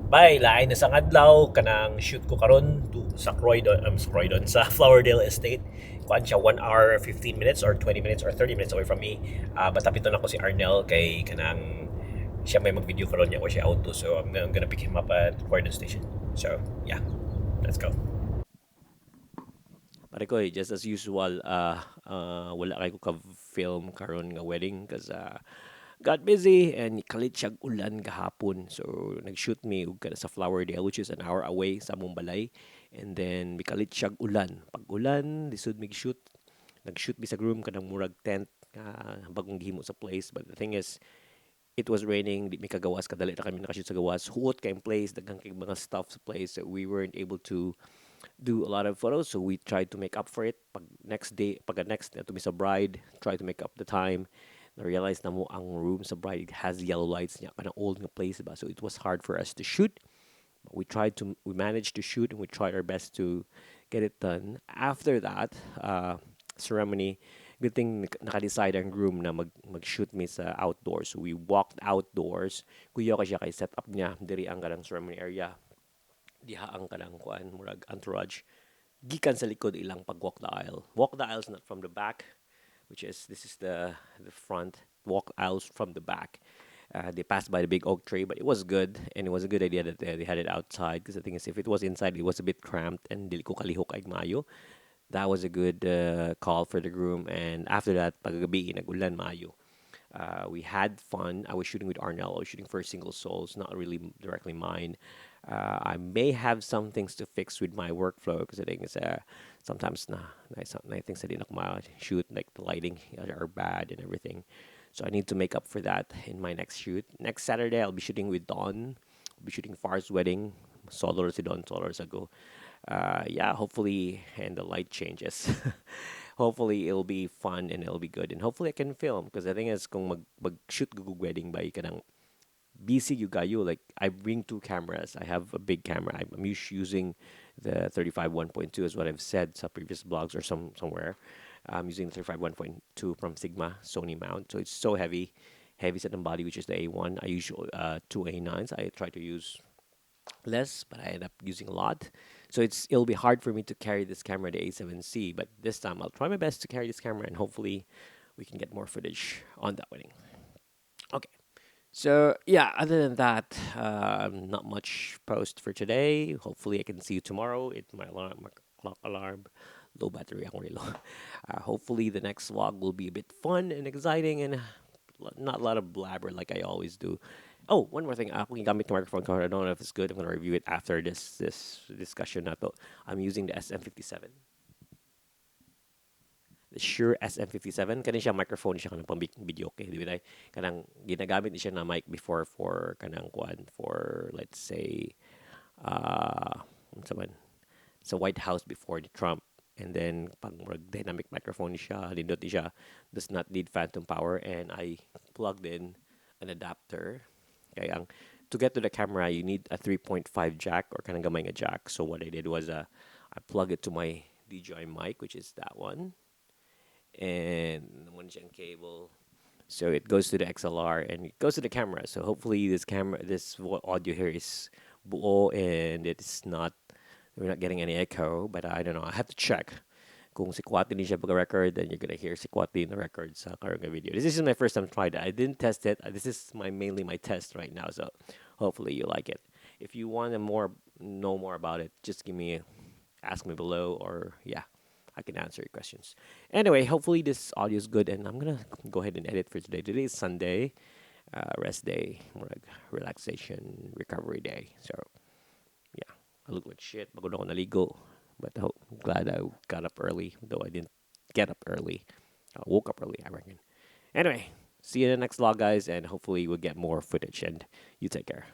Bay, lain na sa adlaw kanang shoot ko karon to sa Croydon sa Flowerdale Estate. Kuan siya 1 hour 15 minutes or 20 minutes or 30 minutes away from me. Batapiton ako si Arnel kay kanang siya may mag-video karon niya ko siya auto. So I'm gonna pick him up at Croydon Station. So yeah, let's go. Pare ko, just as usual, wala kay ko ka-film karon nga wedding kasi got busy and kalit siyag ulan gahapon. So nag-shoot me ug kana sa Flowerdale which is an hour away sa among balay. And then mikalit siyag ulan. Pag ulan, lisod mig shoot. Nag-shoot mi sa room kanang murag tent bagong gihimo sa place. But the thing is, it was raining, di mi kagawas, kadali na kami nakashoot sa gawas. Huot kay place, daghang kay mga stuff sa place. So we weren't able to do a lot of photos, so we tried to make up for it. Pag next day, pag next to me sa bride, try to make up the time. Na-realize na mo ang room sa bride has yellow lights niya, kind of old nga place ba. So it was hard for us to shoot. But we managed to shoot and we tried our best to get it done. After that ceremony, good thing naka-decide ang groom na mag-shoot me sa outdoors. So we walked outdoors. Kuya ka siya kay set up niya diri ang kanang ceremony area, diha ang kanang kuan murag entourage gikan sa likod ilang pag walk the aisle. Walk the aisles not from the back, which is this is the front. Walk aisles from the back. They passed by the big oak tree, but it was good, and it was a good idea that they had it outside. Because the thing is, if it was inside, it was a bit cramped and dili ko kalihok ay mayo. That was a good call for the groom. And after that, paggabi nagulan mayo. We had fun. I was shooting with Arnell. I was shooting for single souls, not really directly mine. I may have some things to fix with my workflow because I think it's sometimes na things I didn't shoot, like the lighting are bad and everything. So I need to make up for that in my next shoot. Next Saturday, I'll be shooting with Dawn. I'll be shooting Far's wedding. Solo si Dawn, solos ago. Yeah, hopefully, and the light changes. Hopefully, it'll be fun and it'll be good. And hopefully, I can film because I think it's kung mag-shoot ko wedding ba kanang busy you gayo. Like, I bring two cameras. I have a big camera. I'm using the 35 1.2 is what I've said some previous blogs or somewhere. I'm using the 35 1.2 from Sigma Sony mount. So it's so heavy. Heavy set and body, which is the A1. I use two A9s. I try to use less, but I end up using a lot. So it'll be hard for me to carry this camera, the A7C. But this time I'll try my best to carry this camera, and hopefully we can get more footage on that wedding. Okay. So yeah, other than that, not much post for today. Hopefully I can see you tomorrow. It my clock alarm, low battery ako relo. Hopefully the next vlog will be a bit fun and exciting and not a lot of blabber like I always do. Oh, one more thing. Ako gamit ng microphone ko. I don't know if it's good. I'm gonna review it after this discussion na to. I'm using the SM57. The Shure SM57. Kanin siya microphone siya kanang pang video okay, di ba? Kanang ginagamit ni siya na mic before for kanang kuan for let's say sa man sa White House before the Trump, and then pag dynamic microphone siya, lindot ni siya, does not need phantom power, and I plugged in an adapter. Okay, to get to the camera, you need a 3.5 jack or kanang gamayng jack. So what I did was I plug it to my DJI mic, which is that one, and one siyang cable. So it goes to the XLR and it goes to the camera. So hopefully this audio here is buo and we're not getting any echo. But I don't know. I have to check. Kung si Kwati ni siya pag-record, then you're gonna hear si Kwati in the record sa karong video. This is my first time trying that. I didn't test it. This is mainly my test right now. So hopefully you like it. If you want to know more about it, just ask me below, or yeah, I can answer your questions. Anyway, hopefully this audio is good, and I'm gonna go ahead and edit for today. Today is Sunday, rest day, more like relaxation, recovery day. So yeah, I look like shit. Pagod ako naligo, but glad I got up early, though I didn't get up early. I woke up early, I reckon. Anyway, see you in the next vlog, guys, and hopefully we'll get more footage. And you take care.